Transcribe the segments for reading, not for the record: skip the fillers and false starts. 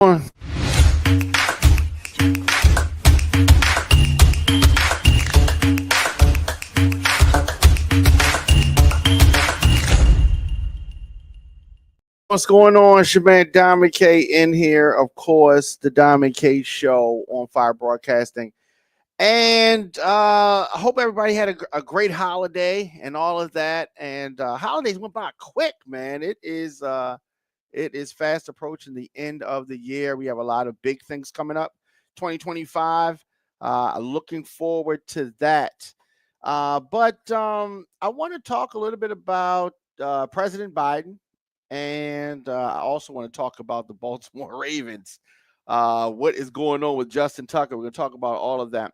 On. What's going on? It's your man Diamond K in here, of course, the Diamond K Show on Fire Broadcasting. And I hope everybody had a great holiday and all of that. And holidays went by quick, man. It is fast approaching the end of the year. We have a lot of big things coming up. 2025. Looking forward to that. But I want to talk a little bit about President Biden, and I also want to talk about the Baltimore Ravens. What is going on with Justin Tucker? We're going to talk about all of that.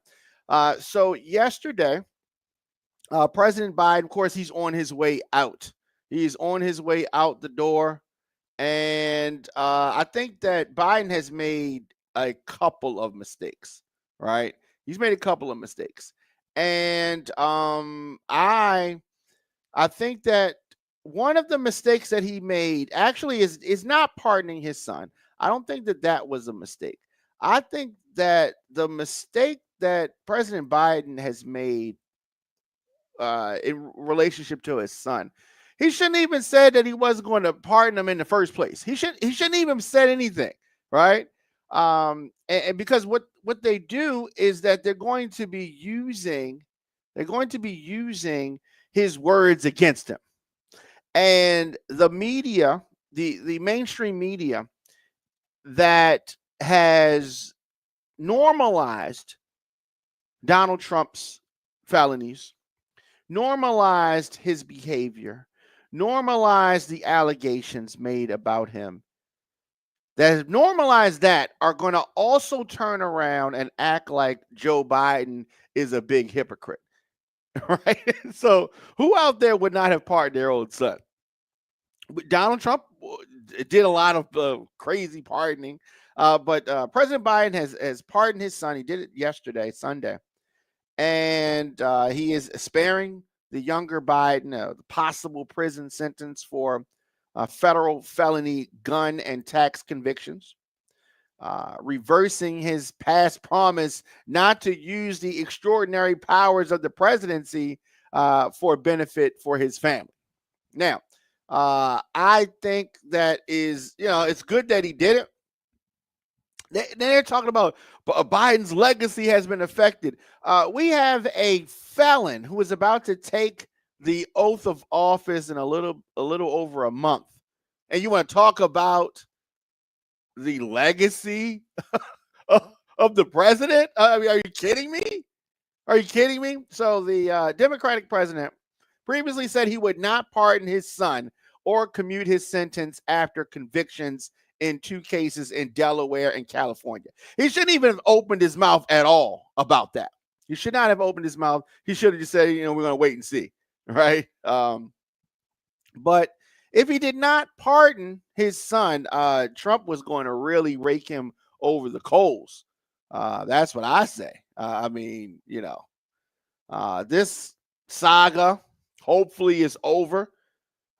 So yesterday, President Biden, of course, he's on his way out. He's on his way out the door. And I think that Biden has made a couple of mistakes, right? He's made a couple of mistakes. And I think that one of the mistakes that he made actually is not pardoning his son. I don't think that was a mistake. I think that the mistake that President Biden has made in relationship to his son, he shouldn't even said that he wasn't going to pardon him in the first place. He shouldn't even said anything, right? And because what they do is that they're going to be using his words against him. And the media, the mainstream media that has normalized Donald Trump's felonies, normalized his behavior, normalized the allegations made about him, that have normalized that, are going to also turn around and act like Joe Biden is a big hypocrite. Right? So who out there would not have pardoned their own son? Donald Trump did a lot of crazy pardoning, but President Biden has pardoned his son. He did it yesterday, Sunday, and he is sparing the younger Biden the possible prison sentence for federal felony gun and tax convictions, reversing his past promise not to use the extraordinary powers of the presidency for benefit for his family. Now, I think that it's good that he did it. They're talking about Biden's legacy has been affected. We have a felon who is about to take the oath of office in a little over a month, and you want to talk about the legacy of the president? I mean, are you kidding me? Are you kidding me? So the Democratic president previously said he would not pardon his son or commute his sentence after convictions in 2 cases in Delaware and California. He shouldn't even have opened his mouth at all about that. He should not have opened his mouth. He should have just said, we're going to wait and see, right? But if he did not pardon his son, Trump was going to really rake him over the coals. That's what I say. This saga hopefully is over.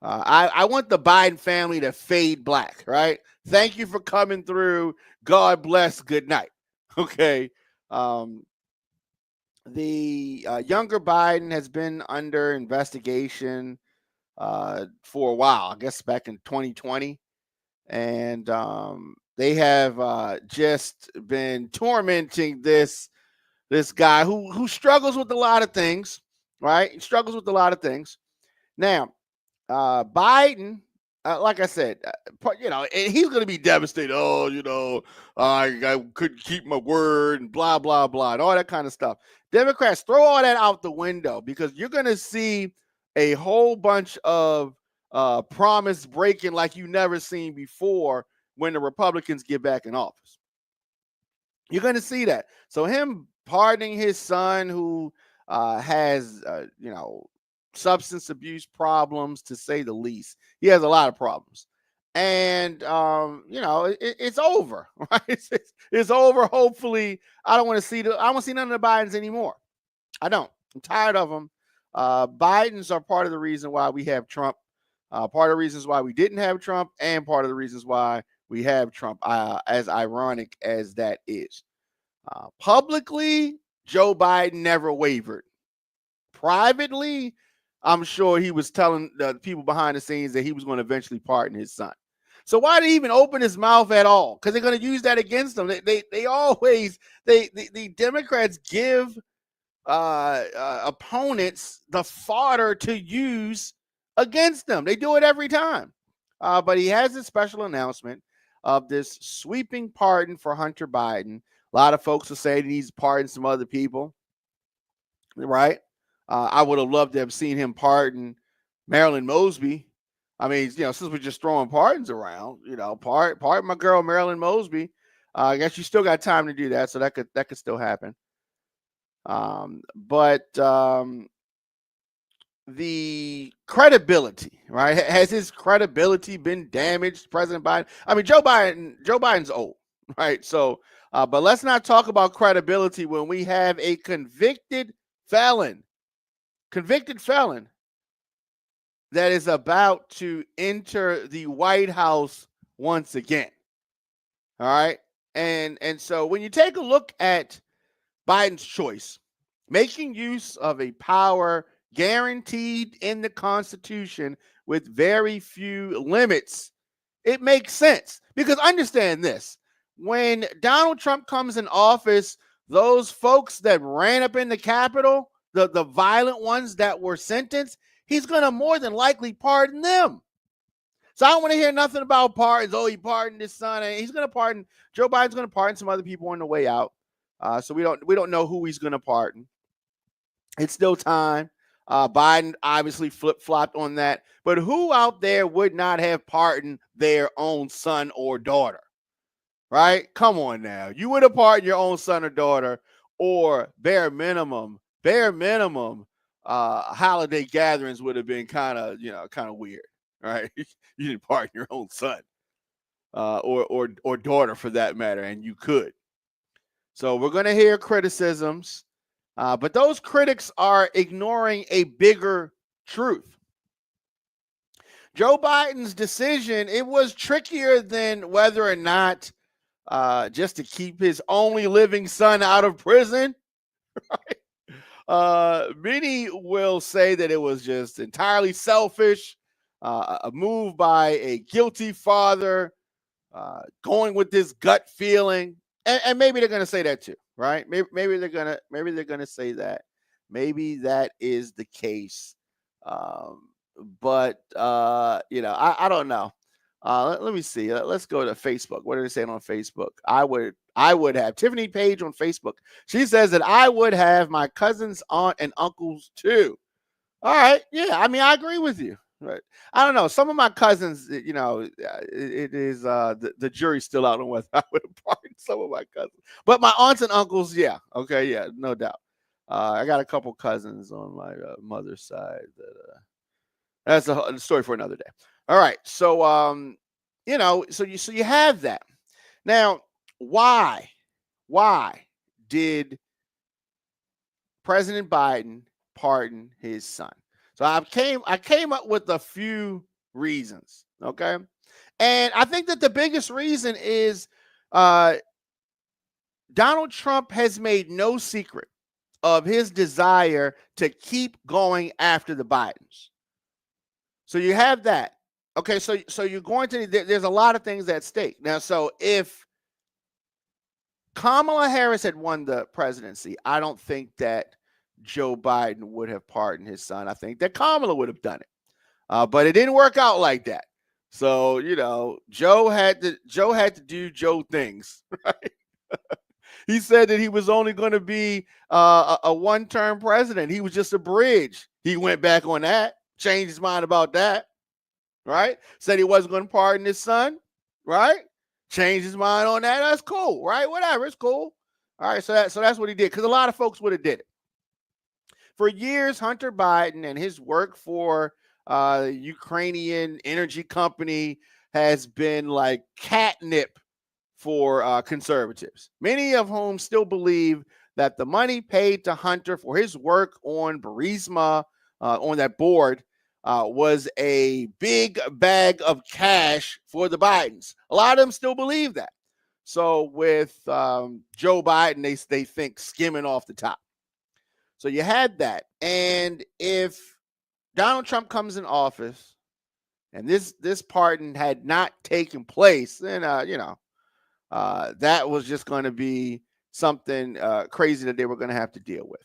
I want the Biden family to fade black, right? Thank you for coming through. God bless. Good night. Okay. The younger Biden has been under investigation for a while, I guess back in 2020. And they have just been tormenting this guy who struggles with a lot of things, right? He struggles with a lot of things. Now, Biden, like I said, he's going to be devastated. Oh, I couldn't keep my word and blah, blah, blah, and all that kind of stuff. Democrats, throw all that out the window, because you're going to see a whole bunch of promise breaking like you never seen before when the Republicans get back in office. You're going to see that. So him pardoning his son, who has, substance abuse problems, to say the least. He has a lot of problems. And, it's over, right? It's over. Hopefully, I don't want to see none of the Bidens anymore. I don't. I'm tired of them. Bidens are part of the reason why we have Trump, part of the reasons why we didn't have Trump, and part of the reasons why we have Trump, as ironic as that is. Publicly, Joe Biden never wavered. Privately, I'm sure he was telling the people behind the scenes that he was going to eventually pardon his son. So why did he even open his mouth at all? Because they're going to use that against them. They always the Democrats give opponents the fodder to use against them. They do it every time. But he has a special announcement of this sweeping pardon for Hunter Biden. A lot of folks will say that he's pardoned some other people, right? I would have loved to have seen him pardon Marilyn Mosby. I mean, since we're just throwing pardons around, pardon my girl Marilyn Mosby. I guess you still got time to do that, so that could still happen. But the credibility, right? Has his credibility been damaged, President Biden? I mean, Joe Biden's old, right? So, but let's not talk about credibility when we have a convicted felon that is about to enter the White House once again. All right. And so when you take a look at Biden's choice, making use of a power guaranteed in the Constitution with very few limits, it makes sense. Because understand this, when Donald Trump comes in office, those folks that ran up in the Capitol, the violent ones that were sentenced, he's going to more than likely pardon them. So I don't want to hear nothing about pardons. Oh, he pardoned his son. And he's going to pardon. Joe Biden's going to pardon some other people on the way out. So we don't know who he's going to pardon. It's still time. Biden obviously flip-flopped on that. But who out there would not have pardoned their own son or daughter? Right? Come on now. You would have pardoned your own son or daughter, or bare minimum, holiday gatherings would have been kind of weird, right? You didn't pardon your own son, or daughter for that matter, and you could. So we're going to hear criticisms, but those critics are ignoring a bigger truth. Joe Biden's decision, it was trickier than whether or not just to keep his only living son out of prison. Right? Many will say that it was just entirely selfish, a move by a guilty father, going with this gut feeling, and maybe they're going to say that too, right? Maybe they're going to say that. Maybe that is the case, but I don't know. Let me see. Let's go to Facebook. What are they saying on Facebook? I would have Tiffany Page on Facebook. She says that I would have my cousins, aunt, and uncles too. All right. Yeah. I mean, I agree with you. Right. I don't know. Some of my cousins, it is the jury's still out on whether I would have pardoned some of my cousins. But my aunts and uncles, yeah. Okay. Yeah. No doubt. I got a couple cousins on my mother's side that's a story for another day. All right. So, so you have that. Now, why did President Biden pardon his son? So I came up with a few reasons. Okay. And I think that the biggest reason is Donald Trump has made no secret of his desire to keep going after the Bidens. So you have that. Okay, so you're going to, there's a lot of things at stake. Now, so if Kamala Harris had won the presidency, I don't think that Joe Biden would have pardoned his son. I think that Kamala would have done it. But it didn't work out like that. So, Joe had to do Joe things, right? He said that he was only going to be a one-term president. He was just a bridge. He went back on that, changed his mind about that, right? Said he wasn't going to pardon his son, right? Changed his mind on that. That's cool, right? Whatever, it's cool. All right, so that's what he did, because a lot of folks would have did it. For years, Hunter Biden and his work for the Ukrainian energy company has been like catnip for conservatives, many of whom still believe that the money paid to Hunter for his work on Burisma, on that board, was a big bag of cash for the Bidens. A lot of them still believe that. So with Joe Biden, they think skimming off the top. So you had that. And if Donald Trump comes in office and this pardon had not taken place, then that was just going to be something crazy that they were going to have to deal with.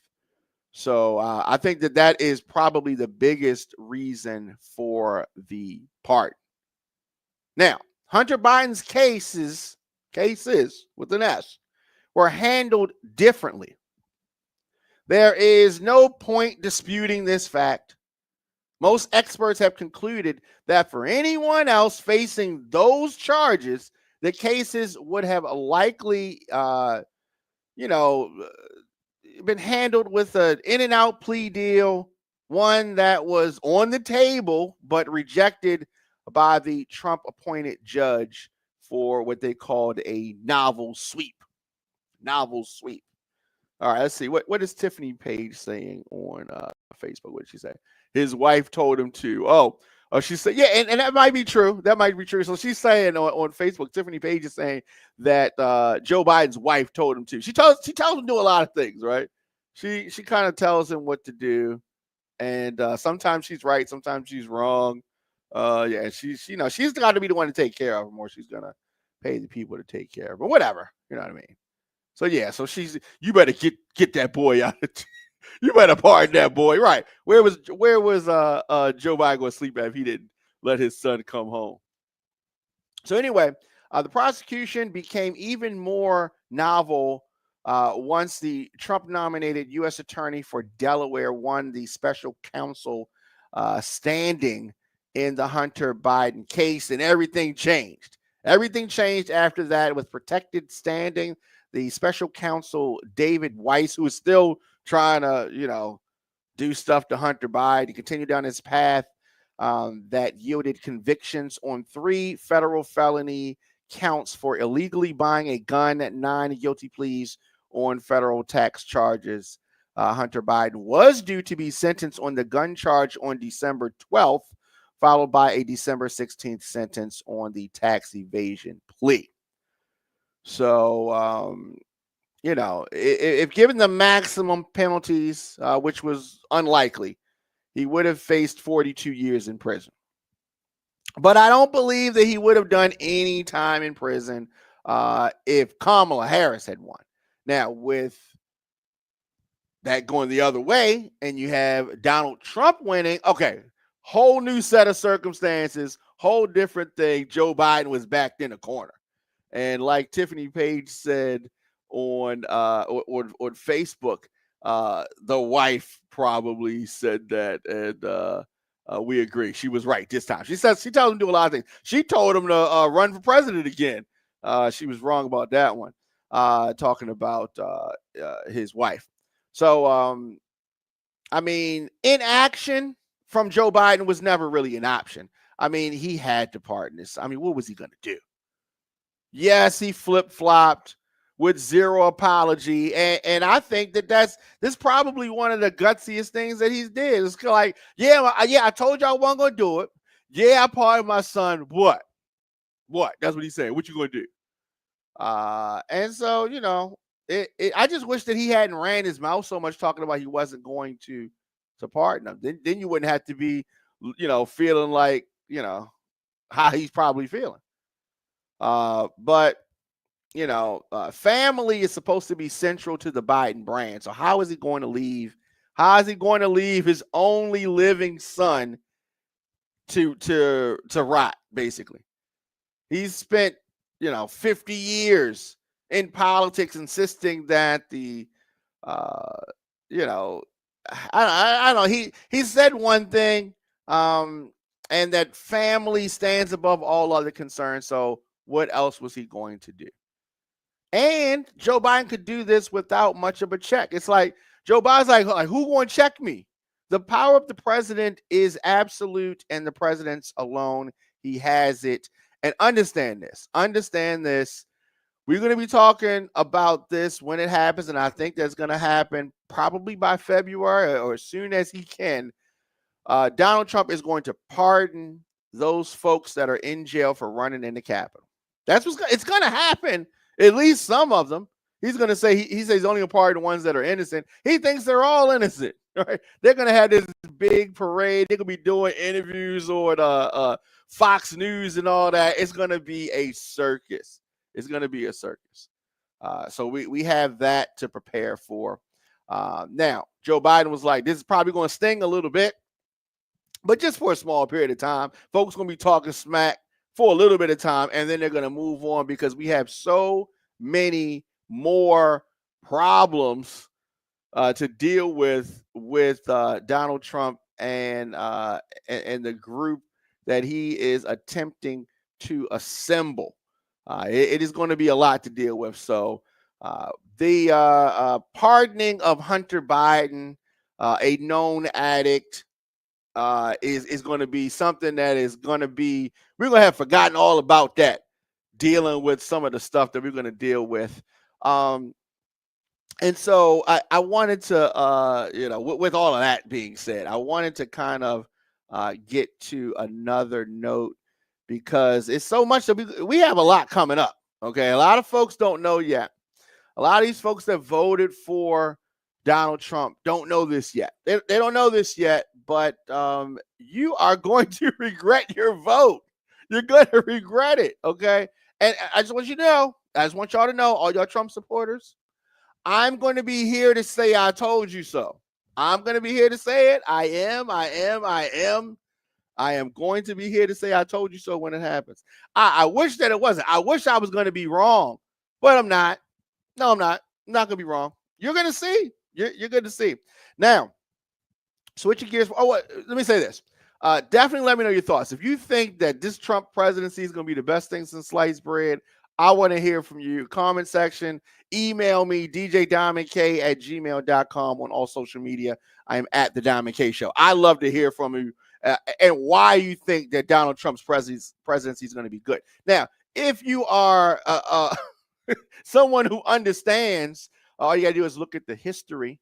So I think that is probably the biggest reason for the pardon. Now, Hunter Biden's cases with an S, were handled differently. There is no point disputing this fact. Most experts have concluded that for anyone else facing those charges, the cases would have likely, been handled with an in and out plea deal, one that was on the table but rejected by the Trump appointed judge for what they called a novel sweep. Novel sweep. All right, let's see. What is Tiffany Page saying on Facebook? What did she say? His wife told him to. She said, yeah, and that might be true. That might be true. So she's saying on Facebook, Tiffany Page is saying that Joe Biden's wife told him to. She tells him to do a lot of things, right? She kind of tells him what to do, and sometimes she's right, sometimes she's wrong. Yeah, she's got to be the one to take care of him, or she's gonna pay the people to take care of her. Whatever, you know what I mean? So yeah, so you better get that boy out. You better pardon that boy, right? Where was Joe Biden going to sleep at if he didn't let his son come home? So anyway, the prosecution became even more novel once the Trump-nominated U.S. Attorney for Delaware won the special counsel standing in the Hunter Biden case, and everything changed. Everything changed after that with protected standing. The special counsel, David Weiss, who is still trying to, do stuff to Hunter Biden, continue down his path that yielded convictions on 3 federal felony counts for illegally buying a gun, 9 guilty pleas on federal tax charges. Hunter Biden was due to be sentenced on the gun charge on December 12th, followed by a December 16th sentence on the tax evasion plea. So, if given the maximum penalties, which was unlikely, he would have faced 42 years in prison. But I don't believe that he would have done any time in prison if Kamala Harris had won. Now, with that going the other way, and you have Donald Trump winning, okay, whole new set of circumstances, whole different thing. Joe Biden was backed in a corner. And like Tiffany Page said on Facebook, the wife probably said that, and we agree. She was right this time. She tells him to do a lot of things. She told him to run for president again. She was wrong about that one. Talking about his wife. So, inaction from Joe Biden was never really an option. He had to pardon this. What was he going to do? Yes, he flip-flopped with zero apology. And I think this is probably one of the gutsiest things that he's did. It's like, yeah, I told you I wasn't going to do it. Yeah, I pardoned my son. What? That's what he said. What you going to do? And so, I just wish that he hadn't ran his mouth so much talking about he wasn't going to pardon him. Then you wouldn't have to be, feeling like, how he's probably feeling. But family is supposed to be central to the Biden brand. So how is he going to leave? How is he going to leave his only living son to rot? Basically, he's spent 50 years in politics, insisting that the I don't know. He said one thing, and that family stands above all other concerns. So what else was he going to do? And Joe Biden could do this without much of a check. It's like Joe Biden's like who going to check me? The power of the president is absolute, and the president's alone. He has it. And understand this. We're going to be talking about this when it happens, and I think that's going to happen probably by February or as soon as he can. Donald Trump is going to pardon those folks that are in jail for running in the Capitol. That's it's going to happen. At least some of them. He's going to say he says he's only going to pardon the ones that are innocent. He thinks they're all innocent. Right? They're going to have this big parade. They're going to be doing interviews on Fox News and all that. It's going to be a circus. It's going to be a circus. So we have that to prepare for. Now, Joe Biden was like, this is probably going to sting a little bit, but just for a small period of time. Folks going to be talking smack for a little bit of time, and then they're going to move on because we have so many more problems to deal with Donald Trump and the group that he is attempting to assemble. It is going to be a lot to deal with. So the pardoning of Hunter Biden, a known addict, is going to be something that is going to be, we're going to have forgotten all about that, dealing with some of the stuff that we're going to deal with. And so I wanted to, with all of that being said, I wanted to kind of get to another note because it's so much that we have a lot coming up. Okay. A lot of folks don't know yet. A lot of these folks that voted for Donald Trump don't know this yet. They don't know this yet, but you are going to regret your vote. You're going to regret it. Okay. And I just want you to know, I just want y'all to know, all y'all Trump supporters, I'm going to be here to say I told you so. I'm going to be here to say it. I am going to be here to say I told you so when it happens. I wish that it wasn't. I wish I was going to be wrong, but I'm not. No, I'm not. I'm not going to be wrong. You're going to see. You're going to see. Now, switching gears. Let me say this. Definitely let me know your thoughts. If you think that this Trump presidency is going to be the best thing since sliced bread, I want to hear from you. Comment section. Email me, djdiamondk@gmail.com on all social media. I am at The Diamond K Show. I love to hear from you and why you think that Donald Trump's presidency is going to be good. Now, if you are someone who understands, all you got to do is look at the history.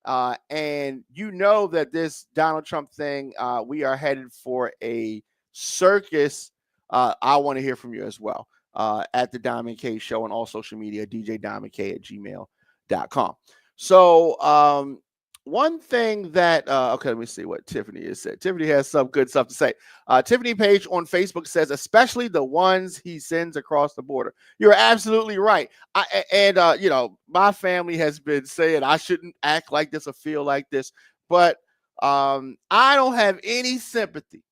And you know that this Donald Trump thing, we are headed for a circus. I want to hear from you as well. At The Diamond K Show on all social media, djdiamondk@gmail.com. So one thing that, okay, let me see what Tiffany has said. Tiffany has some good stuff to say. Tiffany Page on Facebook says, especially the ones he sends across the border. You're absolutely right. My family has been saying I shouldn't act like this or feel like this, but I don't have any sympathy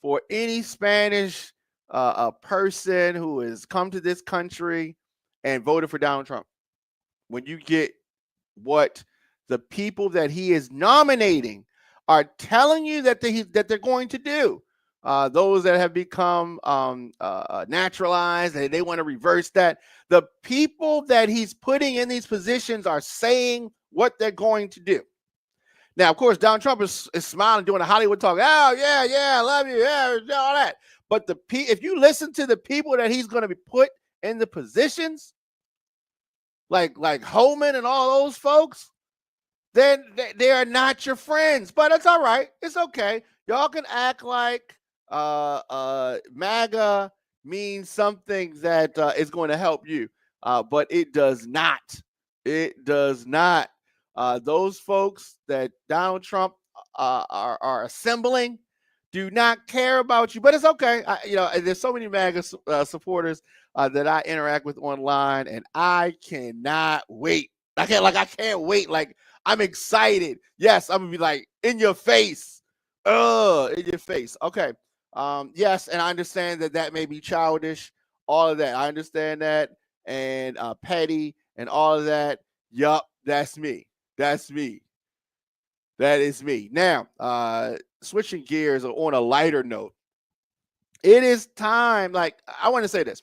for any Spanish a person who has come to this country and voted for Donald Trump. When you get what the people that he is nominating are telling you that they're going to do, those that have become naturalized, they want to reverse that. The people that he's putting in these positions are saying what they're going to do. Now, of course, Donald Trump is smiling, doing a Hollywood talk. Oh, yeah, I love you, yeah, all that. But if you listen to the people that he's going to be put in the positions, like Holman and all those folks, then they are not your friends. But it's all right. It's okay. Y'all can act like MAGA means something that is going to help you, but it does not. It does not. Those folks that Donald Trump are assembling do not care about you, but it's okay. There's so many MAGA supporters that I interact with online, and I cannot wait. I can't wait. Like, I'm excited. Yes, I'm gonna be like in your face. In your face. Okay. Yes, and I understand that may be childish. All of that, I understand that, and petty and all of that. Yup, that's me. That's me. That is me. Now, switching gears on a lighter note, it is time. Like, I want to say this.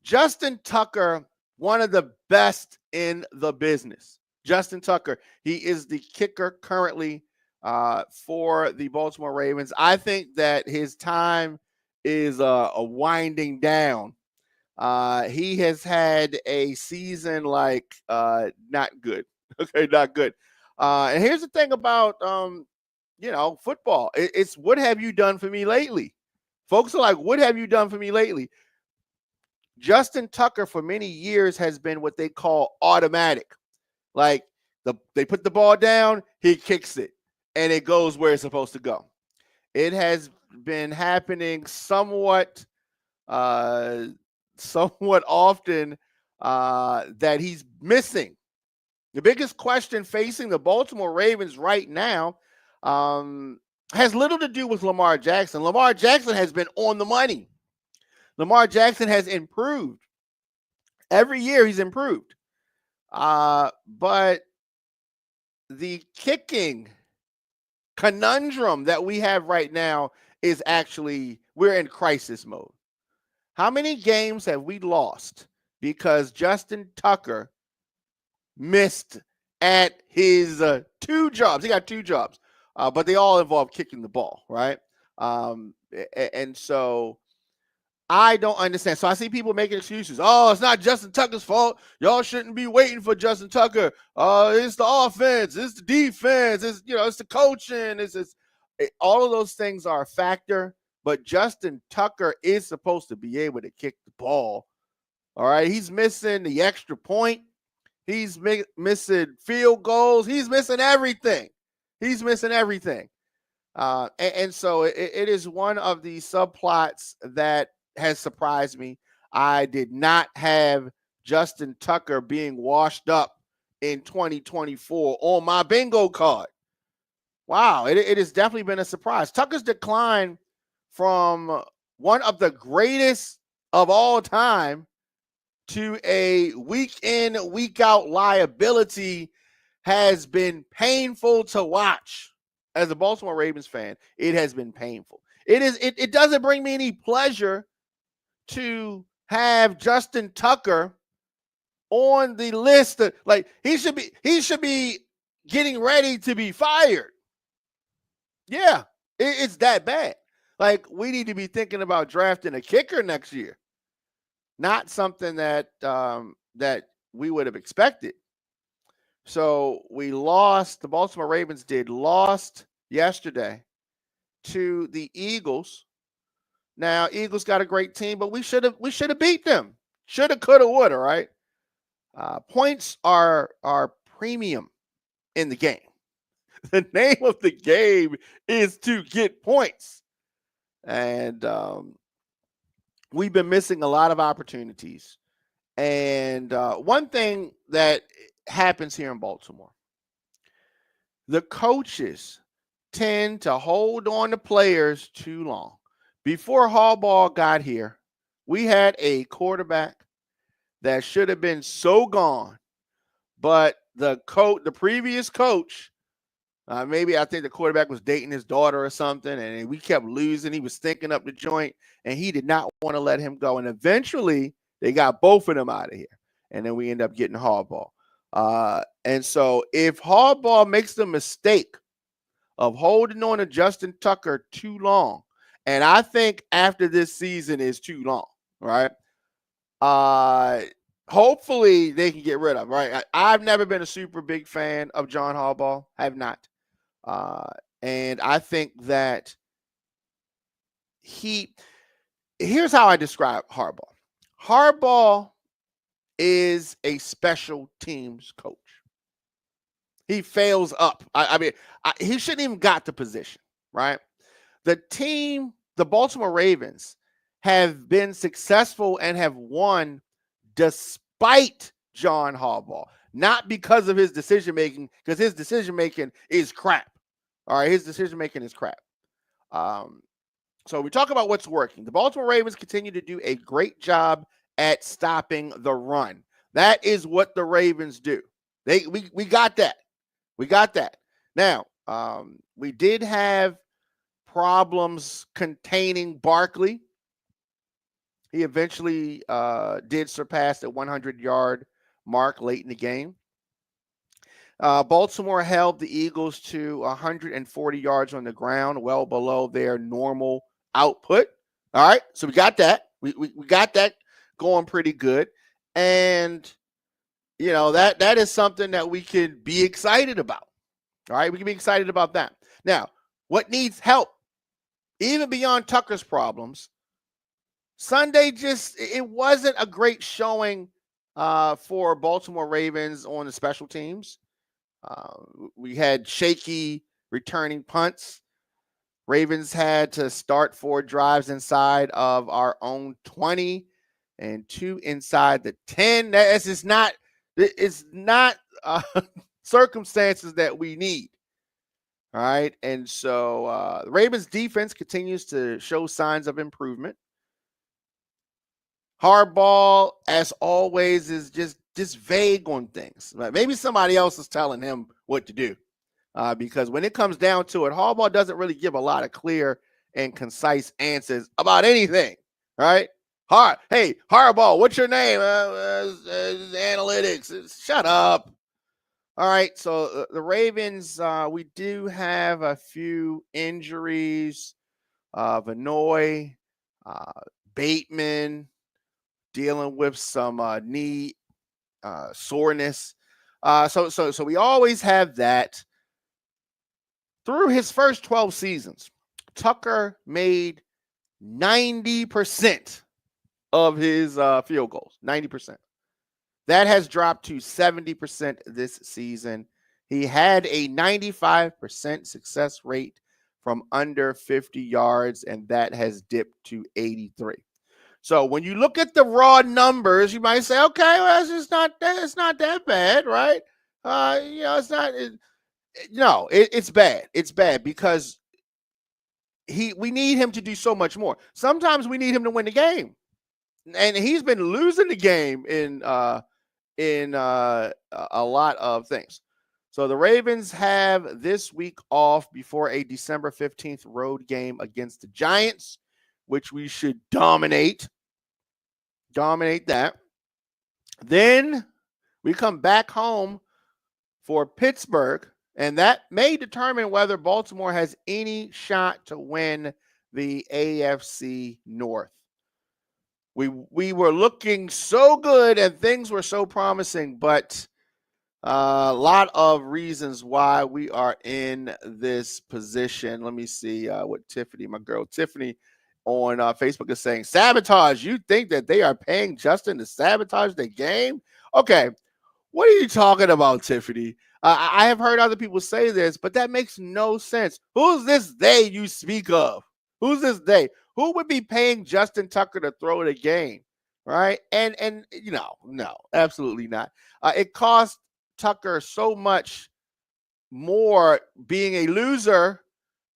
Justin Tucker, one of the best in the business. Justin Tucker, he is the kicker currently for the Baltimore Ravens. I think that his time is a winding down. He has had a season not good. Okay, not good. And here's the thing about football. It's what have you done for me lately? Folks are like, what have you done for me lately? Justin Tucker for many years has been what they call automatic. Like they put the ball down, he kicks it, and it goes where it's supposed to go. It has been happening somewhat often that he's missing. The biggest question facing the Baltimore Ravens right now has little to do with Lamar Jackson. Lamar Jackson has been on the money. Lamar Jackson has improved. Every year he's improved. But the kicking conundrum that we have right now is actually we're in crisis mode. How many games have we lost because Justin Tucker missed at his two jobs? He got two jobs, but they all involve kicking the ball, right? And so I don't understand. So I see people making excuses. Oh, it's not Justin Tucker's fault. Y'all shouldn't be waiting for Justin Tucker. It's the offense. It's the defense. It's the coaching. All of those things are a factor. But Justin Tucker is supposed to be able to kick the ball. All right. He's missing the extra point. He's missing field goals. He's missing everything. And so it is one of the subplots that has surprised me. I did not have Justin Tucker being washed up in 2024 on my bingo card. Wow, it has definitely been a surprise. Tucker's decline from one of the greatest of all time to a week in, week out liability has been painful to watch. As a Baltimore Ravens fan, it has been painful. It doesn't bring me any pleasure to have Justin Tucker on the list. Like he should be getting ready to be fired. Yeah, it's that bad. Like we need to be thinking about drafting a kicker next year. Not something that we would have expected. So we lost. The Baltimore Ravens lost yesterday to the Eagles. Now, Eagles got a great team, but we should have beat them. Shoulda, coulda, woulda, right? Points are premium in the game. The name of the game is to get points. And we've been missing a lot of opportunities. And one thing that happens here in Baltimore, the coaches tend to hold on to players too long. Before Harbaugh got here, we had a quarterback that should have been so gone, but the previous coach, maybe I think the quarterback was dating his daughter or something, and we kept losing. He was stinking up the joint, and he did not want to let him go. And eventually, they got both of them out of here, and then we end up getting Harbaugh. And so if Harbaugh makes the mistake of holding on to Justin Tucker too long, and I think after this season is too long, right? Hopefully they can get rid of him, right? I've never been a super big fan of John Harbaugh. I have not. And I think that here's how I describe Harbaugh. Harbaugh is a special teams coach. He fails up. He shouldn't even got the position, right? The Baltimore Ravens, have been successful and have won despite John Harbaugh, not because of his decision-making, because his decision-making is crap. All right, his decision-making is crap. So we talk about what's working. The Baltimore Ravens continue to do a great job at stopping the run. That is what the Ravens do. We got that. We got that. Now, we did have problems containing Barkley. He eventually did surpass the 100-yard mark late in the game. Baltimore held the Eagles to 140 yards on the ground, well below their normal output. All right, so we got that. We got that going pretty good. And, that is something that we can be excited about. All right, we can be excited about that. Now, what needs help, even beyond Tucker's problems. Sunday it wasn't a great showing for Baltimore Ravens on the special teams. We had shaky returning punts. Ravens had to start 4 drives inside of our own 20 and 2 inside the 10. It's not circumstances that we need. All right. And so the Ravens defense continues to show signs of improvement. Harbaugh, as always, is just vague on things. Maybe somebody else is telling him what to do. Because when it comes down to it, Harbaugh doesn't really give a lot of clear and concise answers about anything, right? Hey, Harbaugh, what's your name? Analytics. Shut up. All right, so the Ravens, we do have a few injuries. Vanoy, Bateman, dealing with some knee soreness. So we always have that. Through his first 12 seasons, Tucker made 90% of his field goals, 90%. That has dropped to 70% this season. He had a 95% success rate from under 50 yards, and that has dipped to 83. So when you look at the raw numbers, you might say, okay, well, it's not that bad, right? It's not. No, it's bad. It's bad because we need him to do so much more. Sometimes we need him to win the game, and he's been losing the game in a lot of things. So the Ravens have this week off before a December 15th road game against the Giants, which we should dominate that. Then we come back home for Pittsburgh, and that may determine whether Baltimore has any shot to win the AFC North. We were looking so good and things were so promising, but a lot of reasons why we are in this position. Let me see what my girl Tiffany on Facebook is saying. Sabotage. You think that they are paying Justin to sabotage the game? Okay. What are you talking about, Tiffany? I have heard other people say this, but that makes no sense. Who's this they you speak of? Who's this they? Who would be paying Justin Tucker to throw the game, right? And no, absolutely not. It cost Tucker so much more being a loser.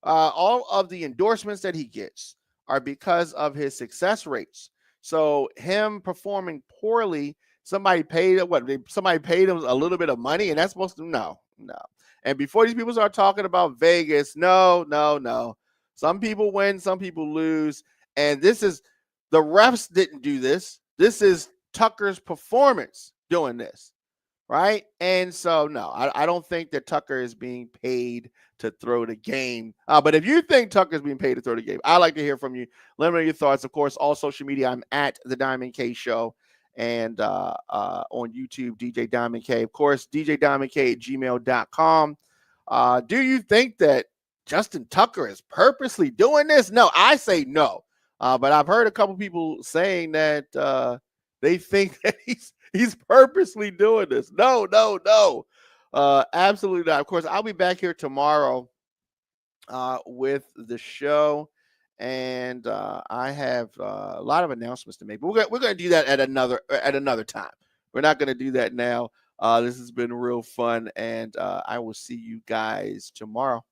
All of the endorsements that he gets are because of his success rates. So him performing poorly, somebody paid him a little bit of money, and that's supposed to no. And before these people start talking about Vegas, no. Some people win, some people lose, and the refs didn't do this. This is Tucker's performance doing this, right? And so no, I don't think that Tucker is being paid to throw the game. But if you think Tucker's being paid to throw the game, I'd like to hear from you. Let me know your thoughts. Of course, all social media, I'm at The Diamond K Show. And on YouTube, DJ Diamond K. Of course, djdiamondk@gmail.com. Do you think that Justin Tucker is purposely doing this? No, I say no. But I've heard a couple people saying that they think that he's purposely doing this. No. Absolutely not. Of course, I'll be back here tomorrow with the show. And I have a lot of announcements to make, but we're going to do that at another time. We're not going to do that now. This has been real fun, and I will see you guys tomorrow.